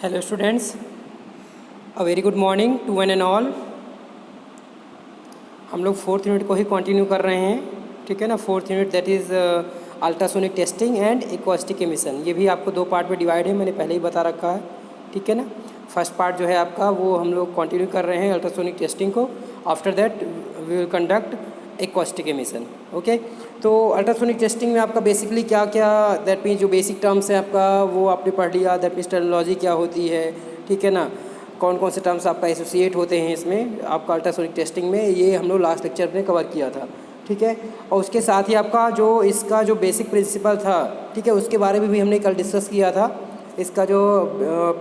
Hello students, a very good morning to one and all. हम लोग fourth unit को ही continue कर रहे हैं, ठीक है ना। Fourth unit that is ultrasonic testing and acoustic emission. ये भी आपको दो पार्ट में डिवाइड है, मैंने पहले ही बता रखा है, ठीक है ना। फर्स्ट पार्ट जो है आपका वो हम लोग कंटिन्यू कर रहे हैं अल्ट्रासोनिक टेस्टिंग को। After that we will conduct acoustic emission. Okay, तो अल्ट्रासोनिक टेस्टिंग में आपका बेसिकली क्या क्या, दैट मीन्स जो बेसिक टर्म्स है आपका वो आपने पढ़ लिया। दैट मीन्स टर्मिनोलॉजी क्या होती है, ठीक है ना। कौन कौन से टर्म्स आपका एसोसिएट होते हैं इसमें आपका अल्ट्रासोनिक टेस्टिंग में, ये हम लोग लास्ट लेक्चर में कवर किया था, ठीक है। और उसके साथ ही आपका जो इसका जो बेसिक प्रिंसिपल था, ठीक है, उसके बारे में भी हमने कल डिस्कस किया था। इसका जो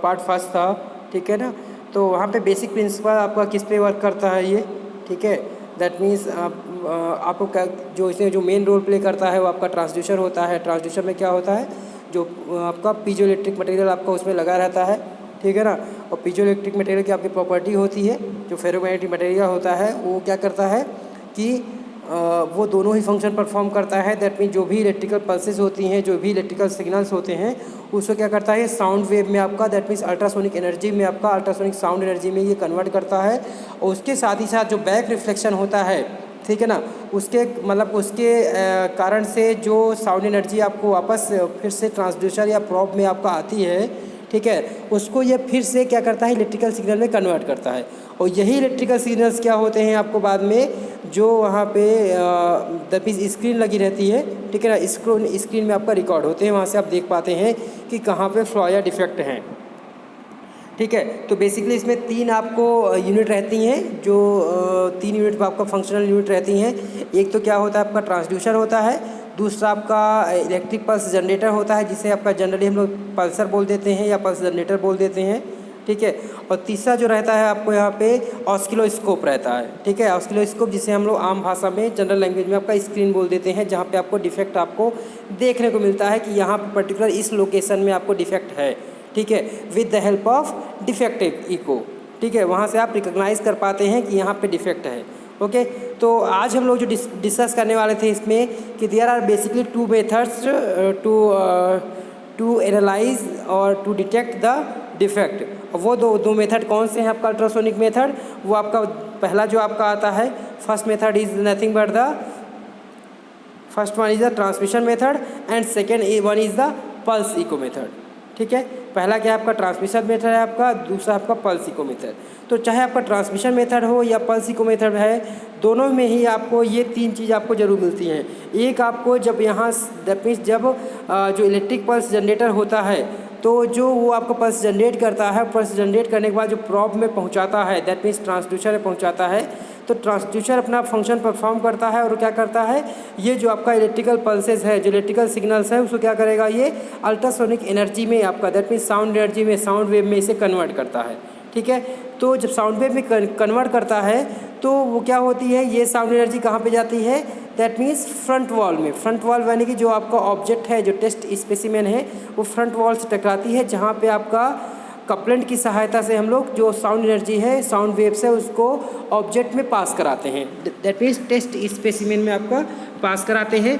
पार्ट फर्स्ट था, ठीक है ना। तो वहाँ पे बेसिक प्रिंसिपल आपका किस पे वर्क करता है ये, ठीक है। दैट मीन्स आपको क्या जो इसमें जो मेन रोल प्ले करता है वो आपका ट्रांसड्यूसर होता है। ट्रांसड्यूसर में क्या होता है, जो आपका पीजो इलेक्ट्रिक मटेरियल आपका उसमें लगा रहता है, ठीक है ना। और पीजो इलेक्ट्रिक मटेरियल की आपकी प्रॉपर्टी होती है, जो फेरोमैग्नेटिक मटेरियल होता है वो क्या करता है कि वो दोनों ही फंक्शन परफॉर्म करता है। दैट मीन जो भी इलेक्ट्रिकल पल्सेस होती हैं, जो भी इलेक्ट्रिकल सिग्नल्स होते हैं, उसको क्या करता है साउंड वेव में आपका, दैट मीन्स अल्ट्रासोनिक एनर्जी में आपका, अल्ट्रासोनिक साउंड एनर्जी में ये कन्वर्ट करता है। और उसके साथ ही साथ जो बैक रिफ्लेक्शन होता है, ठीक है ना, उसके मतलब उसके कारण से जो साउंड एनर्जी आपको वापस फिर से ट्रांसड्यूसर या प्रॉब में आपका आती है, ठीक है, उसको ये फिर से क्या करता है इलेक्ट्रिकल सिग्नल में कन्वर्ट करता है। और यही इलेक्ट्रिकल सिग्नल्स क्या होते हैं आपको बाद में जो वहाँ पे दैट मीन्स स्क्रीन लगी रहती है, ठीक है ना, स्क्रीन में आपका रिकॉर्ड होते हैं। वहाँ से आप देख पाते हैं कि कहाँ पे फ्लॉ या डिफेक्ट हैं, ठीक है। तो बेसिकली इसमें तीन आपको यूनिट रहती हैं, जो तीन यूनिट पर आपका फंक्शनल यूनिट रहती हैं। एक तो क्या होता है आपका ट्रांसड्यूसर होता है, दूसरा आपका इलेक्ट्रिक पल्स जनरेटर होता है, जिसे आपका जनरली हम लोग पल्सर बोल देते हैं या पल्स जनरेटर बोल देते हैं, ठीक है। और तीसरा जो रहता है आपको यहाँ पे ऑस्किलोस्कोप रहता है, ठीक है। ऑस्किलोस्कोप जिसे हम लोग आम भाषा में जनरल लैंग्वेज में आपका स्क्रीन बोल देते हैं, जहाँ पे आपको डिफेक्ट आपको देखने को मिलता है कि यहाँ पर पर्टिकुलर इस लोकेशन में आपको डिफेक्ट है, ठीक है, with the help of defective echo, ठीक है। वहाँ से आप रिकॉग्नाइज कर पाते हैं कि यहाँ पे डिफेक्ट है। ओके, तो आज हम लोग जो डिस्कस करने वाले थे इसमें कि there are basically two methods to analyse or to detect the defect. वो दो मेथड कौन से हैं आपका अल्ट्रासोनिक मेथड, वो आपका पहला जो आपका आता है first method is nothing but the first one is the transmission method and second one is the pulse eco method, ठीक है। पहला क्या आपका ट्रांसमिशन मेथड है आपका, दूसरा आपका पल्स इको मेथड। तो चाहे आपका ट्रांसमिशन मेथड हो या पल्स इको मेथड है, दोनों में ही आपको ये तीन चीज़ आपको जरूर मिलती हैं। एक आपको जब यहाँ दैट मीन्स जब जो इलेक्ट्रिक पल्स जनरेटर होता है, तो जो वो आपका पल्स जनरेट करता है, पल्स जनरेट करने के बाद जो प्रॉब में पहुँचाता है, दैट मीन्स ट्रांसड्यूसर में पहुँचाता है, तो ट्रांसड्यूसर अपना फंक्शन परफॉर्म करता है और क्या करता है, ये जो आपका इलेक्ट्रिकल पल्सेस है, जो इलेक्ट्रिकल सिग्नल्स है, उसको क्या करेगा ये अल्ट्रासोनिक एनर्जी में आपका, दैट मीन्स साउंड एनर्जी में, साउंड वेव में इसे कन्वर्ट करता है, ठीक है। तो जब साउंड वेव में कन्वर्ट करता है तो वो क्या होती है, ये साउंड एनर्जी कहाँ पे जाती है, दैट मीन्स फ्रंट वॉल में। फ्रंट वॉल यानी कि जो आपका ऑब्जेक्ट है, जो टेस्ट स्पेसिमेन है, वो फ्रंट वॉल से टकराती है, जहाँ पे आपका कपलेंट की सहायता से हम लोग जो साउंड एनर्जी है, साउंड वेव्स है, उसको ऑब्जेक्ट में पास कराते हैं। दैट मीन्स टेस्ट स्पेसिमेन में आपका पास कराते हैं,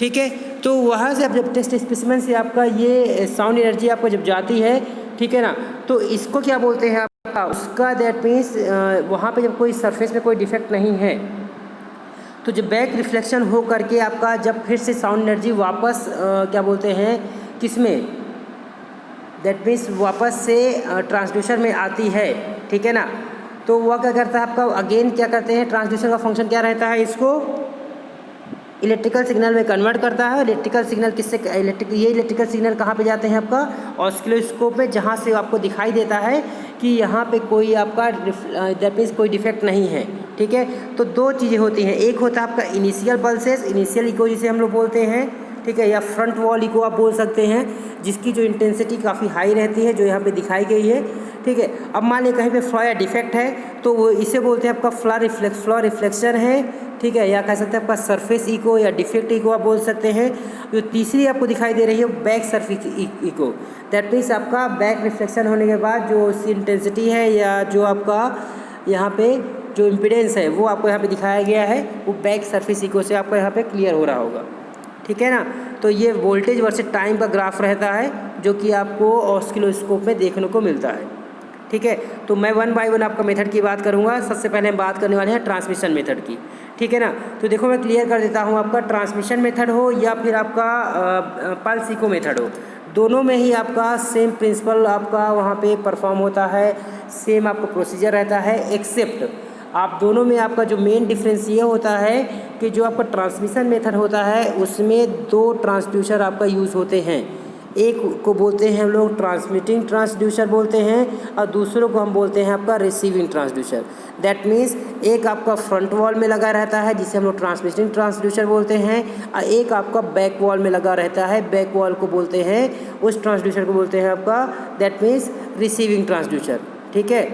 ठीक है। तो वहाँ से अब जब टेस्ट स्पेसिमेन से आपका ये साउंड एनर्जी आपको जब जाती है, ठीक है ना, तो इसको क्या बोलते हैं आपका, उसका दैट मीन्स वहाँ पे जब कोई सरफेस में कोई डिफेक्ट नहीं है, तो जब बैक रिफ्लेक्शन हो करके आपका जब फिर से साउंड एनर्जी वापस क्या बोलते हैं किस में, दैट मीन्स वापस से ट्रांसड्यूसर में आती है, ठीक है ना। तो वह क्या करता है आपका, अगेन क्या करते हैं, ट्रांसड्यूसर का फंक्शन क्या रहता है, इसको इलेक्ट्रिकल सिग्नल में कन्वर्ट करता है। इलेक्ट्रिकल सिग्नल किससे, ये इलेक्ट्रिकल सिग्नल कहाँ पे जाते हैं आपका ऑस्किलोस्कोप में, जहाँ से आपको दिखाई देता है कि यहाँ पे कोई आपका दैट मीन्स कोई डिफेक्ट नहीं है, ठीक है। तो दो चीज़ें होती हैं, एक होता है आपका इनिशियल पल्सेस, इनिशियल इको जिसे हम लोग बोलते हैं, ठीक है, या फ्रंट वॉल इको आप बोल सकते हैं, जिसकी जो इंटेंसिटी काफ़ी हाई रहती है, जो यहाँ पे दिखाई गई है, ठीक है। अब मान लीजिए कहीं पे फ्लॉ या डिफेक्ट है, तो वो इसे बोलते हैं आपका फ्लॉ रिफ्लेक्शन है, ठीक है, या कह सकते हैं आपका सरफेस इको या डिफेक्ट इको आप बोल सकते हैं। जो तीसरी आपको दिखाई दे रही है back surface echo, that means आपका बैक रिफ्लेक्शन होने के बाद जो उसकी इंटेंसिटी है या जो आपका यहाँ पे जो इम्पीडेंस है वो आपको यहाँ पे दिखाया गया है, वो बैक सरफेस इको से आपको यहाँ पे क्लियर हो रहा होगा, ठीक है ना। तो ये वोल्टेज वर्सेस टाइम का ग्राफ रहता है जो कि आपको ऑसिलोस्कोप में देखने को मिलता है। ठीक है, तो मैं वन बाय वन आपका मेथड की बात करूँगा। सबसे पहले हम बात करने वाले हैं ट्रांसमिशन मेथड की। ठीक है ना, तो देखो मैं क्लियर कर देता हूँ, आपका ट्रांसमिशन मेथड हो या फिर आपका पल्स इको मेथड हो, दोनों में ही आपका सेम प्रिंसिपल आपका वहाँ पे परफॉर्म होता है, सेम आपका प्रोसीजर रहता है, एक्सेप्ट आप दोनों में आपका जो मेन डिफरेंस ये होता है कि जो आपका ट्रांसमिशन मेथड होता है उसमें 2 ट्रांसड्यूसर आपका यूज़ होते हैं। एक को बोलते हैं हम लोग ट्रांसमिटिंग ट्रांसड्यूसर बोलते हैं और दूसरों को हम बोलते हैं आपका रिसीविंग ट्रांसड्यूसर। दैट मीन्स एक आपका फ्रंट वॉल में लगा रहता है जिसे हम लोग ट्रांसमिटिंग ट्रांसड्यूसर बोलते हैं और एक आपका बैक वॉल में लगा रहता है, बैक वॉल को बोलते हैं, उस ट्रांसड्यूसर को बोलते हैं आपका दैट मीन्स रिसीविंग ट्रांसड्यूसर। ठीक है,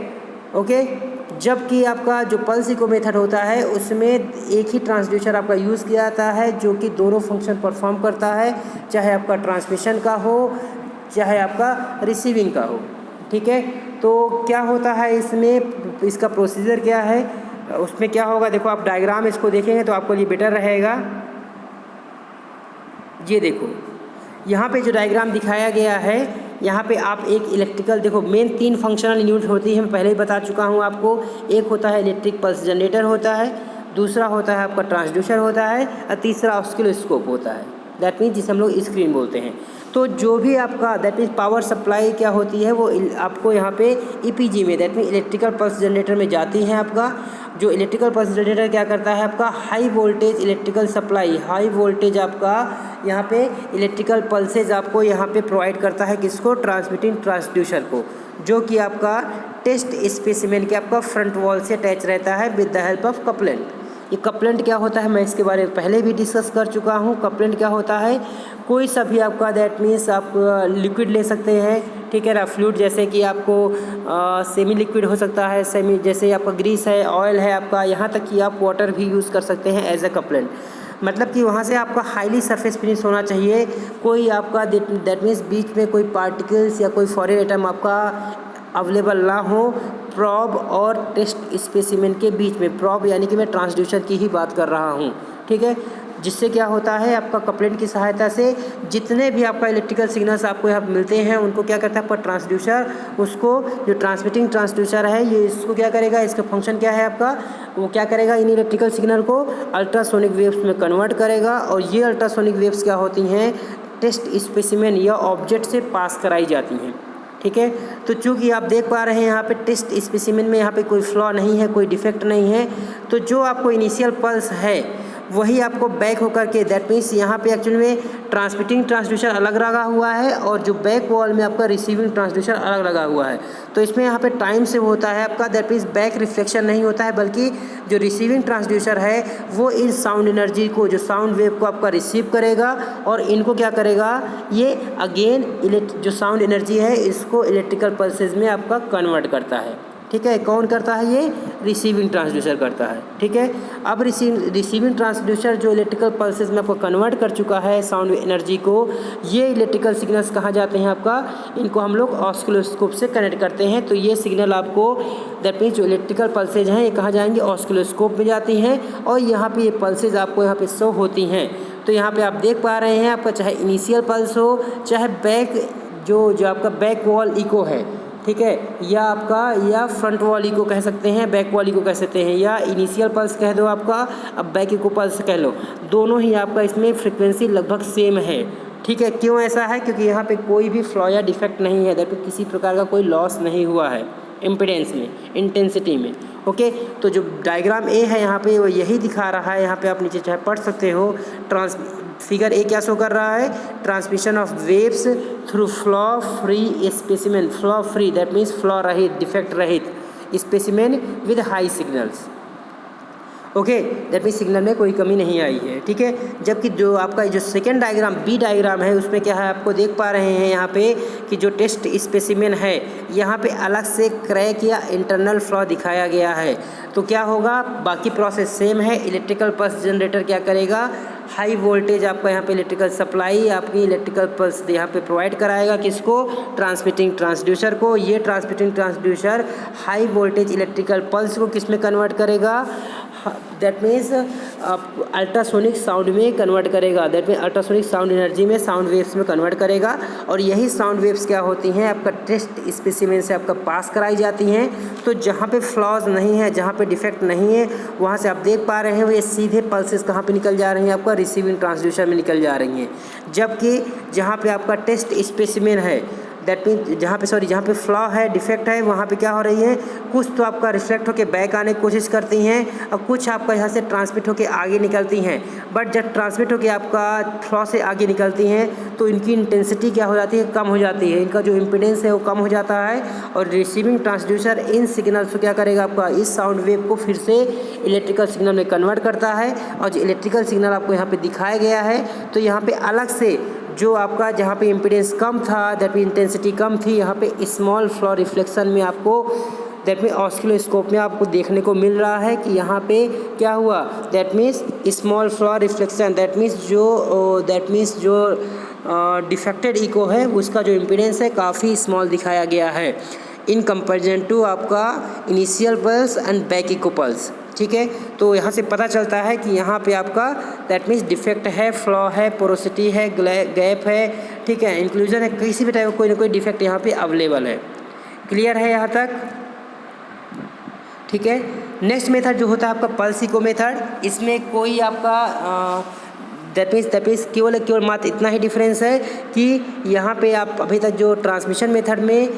ओके। जबकि आपका जो पल्स इको मेथड होता है उसमें एक ही ट्रांसड्यूसर आपका यूज़ किया जाता है जो कि दोनों फंक्शन परफॉर्म करता है, चाहे आपका ट्रांसमिशन का हो चाहे आपका रिसीविंग का हो। ठीक है, तो क्या होता है इसमें, इसका प्रोसीजर क्या है, उसमें क्या होगा, देखो आप डायग्राम इसको देखेंगे तो आपको ये बेटर रहेगा। ये देखो यहाँ पे जो डायग्राम दिखाया गया है, यहाँ पे आप एक इलेक्ट्रिकल, देखो मेन 3 फंक्शनल यूनिट होती है, मैं पहले ही बता चुका हूँ आपको। एक होता है इलेक्ट्रिक पल्स जनरेटर होता है, दूसरा होता है आपका ट्रांसड्यूसर होता है और तीसरा ऑसिलोस्कोप होता है, दैट मीन्स जिसे हम लोग स्क्रीन बोलते हैं। तो जो भी आपका दैट मीन्स पावर सप्लाई क्या होती है वो आपको यहाँ पे ईपीजी में that means electrical pulse generator में जाती है। आपका जो इलेक्ट्रिकल पल्स जनरेटर क्या करता है, आपका high voltage electrical supply, high voltage आपका यहाँ पे इलेक्ट्रिकल पल्सेज आपको यहाँ पे प्रोवाइड करता है, किसको, ट्रांसमिटिंग ट्रांसड्यूसर को, जो कि आपका टेस्ट स्पेसिमेन के आपका फ्रंट वॉल से अटैच रहता है with the help of complaint. ये कपलेंट क्या होता है मैं इसके बारे में पहले भी डिस्कस कर चुका हूँ। कपलेंट क्या होता है, कोई सा भी आपका दैट मीन्स आप लिक्विड ले सकते हैं, ठीक है ना, फ्लूइड जैसे कि आपको सेमी लिक्विड हो सकता है, सेमी जैसे आपका ग्रीस है, ऑयल है आपका, यहाँ तक कि आप वाटर भी यूज़ कर सकते हैं एज ए कपलेंट। मतलब कि वहाँ से आपका हाईली सरफेस फिनिश होना चाहिए, कोई आपका दैट मीन्स बीच में कोई पार्टिकल्स या कोई फॉरेन आइटम आपका अवेलेबल ना हो प्रॉब और टेस्ट स्पेसिमेन के बीच में। प्रॉब यानी कि मैं ट्रांसड्यूसर की ही बात कर रहा हूँ, ठीक है, जिससे क्या होता है आपका कपलेंट की सहायता से जितने भी आपका इलेक्ट्रिकल सिग्नल्स आपको यहाँ मिलते हैं उनको क्या करता है आपका ट्रांसड्यूसर, उसको जो ट्रांसमिटिंग ट्रांसड्यूसर है ये इसको क्या करेगा, इसका फंक्शन क्या है आपका, वो क्या करेगा, इन इलेक्ट्रिकल सिग्नल को अल्ट्रासोनिक वेव्स में कन्वर्ट करेगा और ये अल्ट्रासोनिक वेव्स क्या होती हैं, टेस्ट स्पेसिमेन या ऑब्जेक्ट से पास कराई जाती हैं। ठीक है, तो चूँकि आप देख पा रहे हैं यहाँ पे टेस्ट स्पेसिमेन में यहाँ पे कोई फ्लॉ नहीं है, कोई डिफेक्ट नहीं है, तो जो आपको इनिशियल पल्स है वही आपको बैक होकर के दैट मीन्स यहाँ पे एक्चुअली में ट्रांसमिटिंग ट्रांसड्यूसर अलग लगा हुआ है और जो बैक वॉल में आपका रिसीविंग ट्रांसड्यूसर अलग लगा हुआ है। तो इसमें यहाँ पे टाइम से होता है आपका दैट मीन्स बैक रिफ्लेक्शन नहीं होता है, बल्कि जो रिसीविंग ट्रांसड्यूसर है वो इन साउंड एनर्जी को, जो साउंड वेव को आपका रिसीव करेगा और इनको क्या करेगा, ये अगेन जो साउंड एनर्जी है इसको इलेक्ट्रिकल पल्सेज में आपका कन्वर्ट करता है। ठीक है, कौन करता है, ये रिसीविंग ट्रांसड्यूसर करता है। ठीक है, अब रिसीविंग ट्रांसड्यूसर जो इलेक्ट्रिकल पल्सेस में आपको कन्वर्ट कर चुका है साउंड एनर्जी को, ये इलेक्ट्रिकल सिग्नल्स कहाँ जाते हैं आपका, इनको हम लोग ऑसिलोस्कोप से कनेक्ट करते हैं। तो ये सिग्नल आपको दैट मीन्स जो इलेक्ट्रिकल पल्सेज हैं ये कहाँ जाएंगे, ऑसिलोस्कोप में जाती हैं और यहाँ पे ये पल्सेज आपको यहाँ पे शो होती हैं। तो यहाँ पे आप देख पा रहे हैं आपका चाहे इनिशियल पल्स हो चाहे बैक जो आपका बैक वॉल इको है, ठीक है, या आपका या फ्रंट वॉल इको कह सकते हैं, बैक वॉल इको कह सकते हैं, या इनिशियल पल्स कह दो आपका, अब बैक इको पल्स कह लो, दोनों ही आपका इसमें फ्रिक्वेंसी लगभग सेम है। ठीक है, क्यों ऐसा है, क्योंकि यहाँ पे कोई भी फ्लॉ या डिफेक्ट नहीं है, दैट किसी प्रकार का कोई लॉस नहीं हुआ है इम्पीडेंस में, इंटेंसिटी में। ओके, तो जो डायग्राम ए है यहाँ पे वो यही दिखा रहा है, यहाँ पे आप नीचे चाहे पढ़ सकते हो। फिगर ए क्या शो कर रहा है, transmission of waves through flaw free specimen, flaw free that means flaw रहित, डिफेक्ट रहित specimen with high signals. Okay, that means signal में कोई कमी नहीं आई है। ठीक है, जबकि जो आपका जो सेकेंड डायग्राम बी डायग्राम है उसमें क्या है, आपको देख पा रहे हैं यहाँ पे कि जो टेस्ट स्पेसिमेन है यहाँ पे अलग से क्रैक या इंटरनल फ्लॉ दिखाया गया है। तो क्या होगा, बाकी प्रोसेस सेम है। इलेक्ट्रिकल पल्स जनरेटर क्या करेगा, हाई वोल्टेज आपका यहाँ पे इलेक्ट्रिकल सप्लाई आपकी इलेक्ट्रिकल पल्स यहाँ पे प्रोवाइड कराएगा, किसको, ट्रांसमिटिंग ट्रांसड्यूसर को। ये transmitting transducer high voltage electrical pulse को किस में कन्वर्ट करेगा, दैट मीन्स अल्ट्रासोनिक साउंड में कन्वर्ट करेगा। That mean ultrasonic sound energy में साउंड वेव्स में कन्वर्ट करेगा। और यही साउंड वेव्स क्या होती हैं, आपका टेस्ट स्पेसिमेन से आपका पास कराई जाती हैं। तो जहाँ पे फ्लॉज नहीं है, जहाँ पे डिफेक्ट नहीं है, वहाँ से आप देख पा रहे हैं ये सीधे पल्सेस कहाँ पे निकल जा रही हैं, आपका रिसीविंग ट्रांसड्यूसर में निकल जा रही हैं। जबकि जहाँ पे आपका टेस्ट स्पेसिमेन है, दैट मीन जहाँ पे फ्लॉ है, डिफेक्ट है, वहाँ पे क्या हो रही है, कुछ तो आपका रिफ्लेक्ट होकर बैक आने की कोशिश करती हैं और कुछ आपका यहाँ से ट्रांसमिट होकर आगे निकलती हैं। बट जब ट्रांसमिट होकर आपका फ्लॉ से आगे निकलती हैं तो इनकी इंटेंसिटी क्या हो जाती है, कम हो जाती है। इनका जो इम्पीडेंस है वो कम हो जाता है और रिसीविंग ट्रांसड्यूसर इन सिग्नल्स को क्या करेगा, आपका इस साउंड वेव को फिर से इलेक्ट्रिकल सिग्नल में कन्वर्ट करता है। और जो इलेक्ट्रिकल सिग्नल आपको यहाँ पर दिखाया गया है, तो यहाँ पर अलग से जो आपका जहाँ पे इम्पीडेंस कम था, दैट मीन इंटेंसिटी कम थी, यहाँ पे स्मॉल फ्लॉ रिफ्लेक्शन में आपको दैट मीन ऑस्किलोस्कोप में आपको देखने को मिल रहा है कि यहाँ पे क्या हुआ, that means small flaw reflection. That means जो डिफेक्टेड इको है उसका जो इम्पीडेंस है काफ़ी स्मॉल दिखाया गया है इन कंपेरिजन टू आपका initial pulse and back echo pulse. ठीक है, तो यहाँ से पता चलता है कि यहाँ पे आपका दैट मीन्स डिफेक्ट है, फ्लॉ है, पोरोसिटी है, गैप है, ठीक है, इंक्लूजन है, किसी भी टाइप का कोई ना कोई डिफेक्ट यहाँ पे अवेलेबल है। क्लियर है यहाँ तक? ठीक है। नेक्स्ट मेथड जो होता है आपका पल्स इको मेथड, इसमें कोई आपका दैट मीन्स केवल मात्र इतना ही डिफरेंस है कि यहाँ पे आप अभी तक जो ट्रांसमिशन मेथड में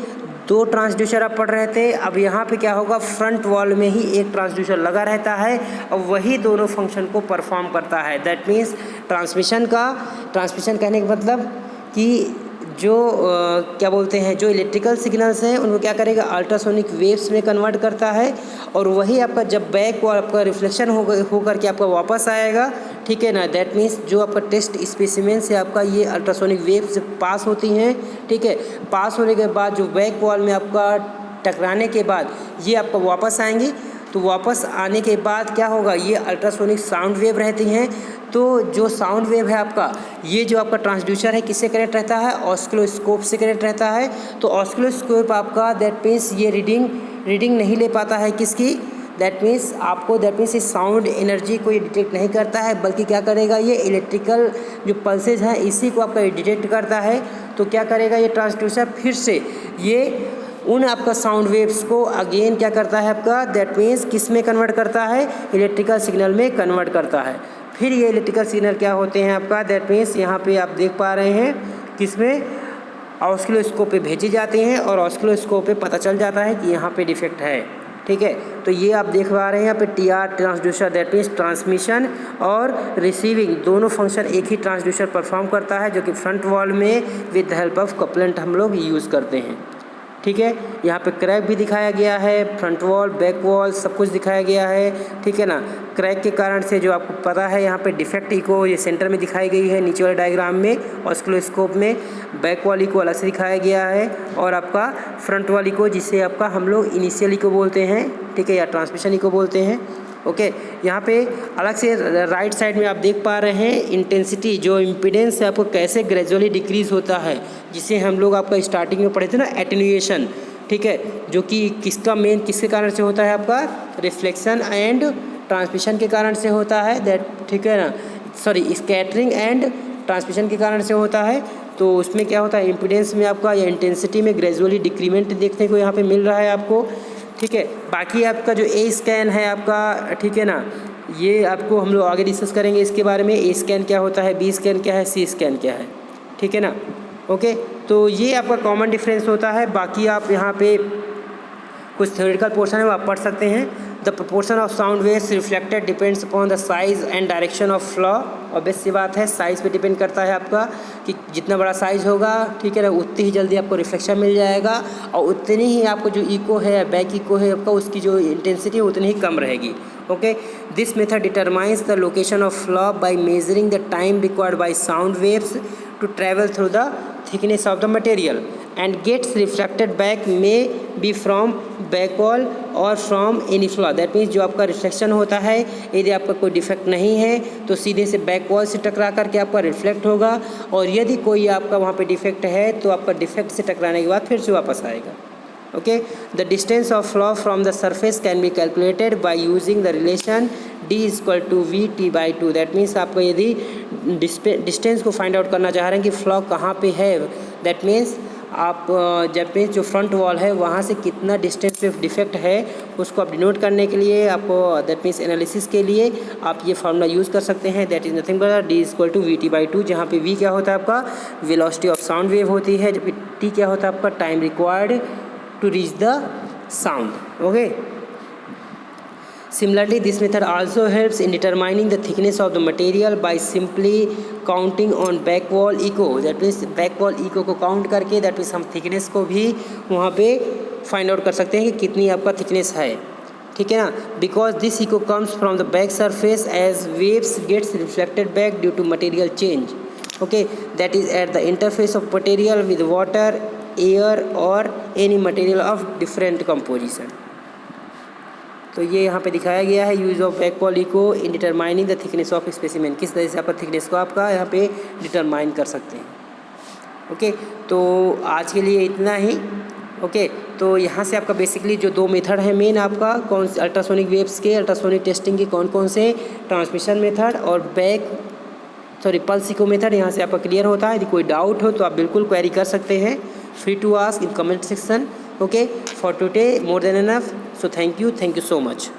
2 ट्रांसड्यूसर आप पढ़ रहे थे, अब यहाँ पे क्या होगा, फ्रंट वॉल में ही एक ट्रांसड्यूसर लगा रहता है और वही दोनों फंक्शन को परफॉर्म करता है। दैट मीन्स ट्रांसमिशन कहने का मतलब कि जो क्या बोलते हैं, जो इलेक्ट्रिकल सिग्नल्स हैं उनको क्या करेगा, अल्ट्रासोनिक वेव्स में कन्वर्ट करता है। और वही आपका जब बैक और आपका रिफ्लेक्शन होकर के आपका वापस आएगा, ठीक है ना, दैट मीन्स जो आपका टेस्ट स्पेसिमेन से आपका ये अल्ट्रासोनिक वेव्स पास होती हैं, ठीक है, पास होने के बाद जो बैक वॉल में आपका टकराने के बाद ये आपका वापस आएंगी। तो वापस आने के बाद क्या होगा, ये अल्ट्रासोनिक साउंड वेव रहती हैं। तो जो साउंड वेव है आपका, ये जो आपका ट्रांसड्यूसर है किससे कनेक्ट रहता है, ऑस्किलोस्कोप से कनेक्ट रहता है। तो ऑस्किलोस्कोप आपका दैट मीन्स ये रीडिंग नहीं ले पाता है किसकी, दैट मीन्स इस साउंड एनर्जी को ये डिटेक्ट नहीं करता है, बल्कि क्या करेगा, ये इलेक्ट्रिकल जो पल्सेज हैं इसी को आपका डिटेक्ट करता है। तो क्या करेगा ये ट्रांसड्यूसर, फिर से ये उन आपका साउंड वेव्स को अगेन क्या करता है आपका, दैट मीन्स किस में कन्वर्ट करता है, इलेक्ट्रिकल सिग्नल में कन्वर्ट करता है। फिर ये इलेक्ट्रिकल सिग्नल क्या होते हैं आपका, दैट मीन्स यहाँ पे आप देख पा रहे हैं किसमें, ऑस्किलोस्कोप पे भेजी जाती हैं और ऑस्किलोस्कोप पे पता चल जाता है कि यहाँ पे डिफेक्ट है। ठीक है, तो ये आप देख पा रहे हैं यहाँ पे TR transducer, that means transmission और रिसीविंग दोनों फंक्शन एक ही ट्रांसड्यूसर परफॉर्म करता है, जो कि फ्रंट वॉल में with the help of complaint हम लोग यूज़ करते हैं। ठीक है, यहाँ पे क्रैक भी दिखाया गया है, फ्रंट वॉल, बैक वॉल सब कुछ दिखाया गया है। ठीक है ना, क्रैक के कारण से जो आपको पता है यहाँ पे डिफेक्ट इको ये सेंटर में दिखाई गई है नीचे वाले डायग्राम में, ऑस्किलोस्कोप में बैक वॉल इको अलग से दिखाया गया है और आपका फ्रंट वॉल इको जिसे आपका हम लोग इनिशियल इको बोलते हैं, ठीक है, या ट्रांसमिशन इको बोलते हैं। ओके, यहाँ पे अलग से राइट साइड में आप देख पा रहे हैं इंटेंसिटी, जो इम्पीडेंस है आपको कैसे ग्रेजुअली डिक्रीज़ होता है, जिसे हम लोग आपका स्टार्टिंग में पढ़े थे ना, एटेन्यूएशन। ठीक है, जो कि किसके कारण से होता है, आपका रिफ्लेक्शन एंड ट्रांसमिशन के कारण से होता है, दैट ठीक है ना, सॉरी स्कैटरिंग एंड ट्रांसमिशन के कारण से होता है। तो उसमें क्या होता है, इम्पीडेंस में आपका या इंटेंसिटी में ग्रेजुअली डिक्रीमेंट देखने को यहाँ पे मिल रहा है आपको। ठीक है, बाकी आपका जो ए स्कैन है आपका, ठीक है ना, ये आपको हम लोग आगे डिस्कस करेंगे इसके बारे में, ए स्कैन क्या होता है, बी स्कैन क्या है, सी स्कैन क्या है। ठीक है ना, ओके, तो ये आपका कॉमन डिफरेंस होता है। बाकी आप यहाँ पे कुछ थ्योरेटिकल पोर्शन है वो आप पढ़ सकते हैं। The proportion of sound waves reflected depends upon the size and direction of flaw. Obvious सी बात है, साइज़ पे डिपेंड करता है आपका कि जितना बड़ा साइज़ होगा, ठीक है ना, उतनी ही जल्दी आपको रिफ्लेक्शन मिल जाएगा और उतनी ही आपको जो इको है, बैक इको है आपका, उसकी जो इंटेंसिटी है उतनी ही कम रहेगी। Okay, this method determines the location of flaw by measuring the time required by sound waves to travel through the thickness of the material and gets reflected back may be from back wall or from any flaw। That means जो आपका reflection होता है, यदि आपका कोई defect नहीं है तो सीधे से बैक वॉल से टकरा करके आपका रिफ्लेक्ट होगा, और यदि कोई आपका वहाँ पे डिफेक्ट है तो आपका डिफेक्ट से टकराने के बाद फिर से वापस आएगा। Okay, the distance of flow from the surface can be calculated by using the relation d is equal to v t by 2. That means आपको यदि डिस्टेंस को फाइंड आउट करना चाह रहे हैं कि फ्लॉ कहाँ पे है, दैट मीन्स आप जब पे जो फ्रंट वॉल है वहाँ से कितना डिस्टेंस पे डिफेक्ट है उसको आप डिनोट करने के लिए आपको दैट मीन्स एनालिसिस के लिए आप ये फार्मूला यूज़ कर सकते हैं. That is nothing but D is equal to V T by 2, जहाँ पे वी क्या होता है आपका वेलोसिटी ऑफ साउंड वेव होती है, जबकि टी क्या होता है आपका time required to reach the sound. Okay, similarly this method also helps in determining the thickness of the material by simply counting on back wall echo. that means back wall echo को count करके that means हम thickness को भी वहाँ पे find out कर सकते हैं कि कितनी आपका thickness है. ठीक है ना, because this echo comes from the back surface as waves gets reflected back due to material change. Okay, that is at the interface of material with water, air और any material of different composition. तो ये यहाँ पे दिखाया गया है use of back wall echo in determining the thickness of specimen. किस तरह से आपका थिकनेस को आपका यहाँ पे डिटरमाइन कर सकते हैं. ओके, तो आज के लिए इतना ही. ओके, तो यहाँ से आपका बेसिकली जो दो मेथड है मेन आपका कौन से अल्ट्रासोनिक वेव्स के अल्ट्रासोनिक टेस्टिंग के कौन कौन से ट्रांसमिशन मेथड और पल्स इको मेथड यहाँ से आपका क्लियर होता है. यदि कोई डाउट हो तो आप बिल्कुल क्वेरी कर सकते हैं. Free to ask in comment section. Okay, for today more than enough. So thank you so much.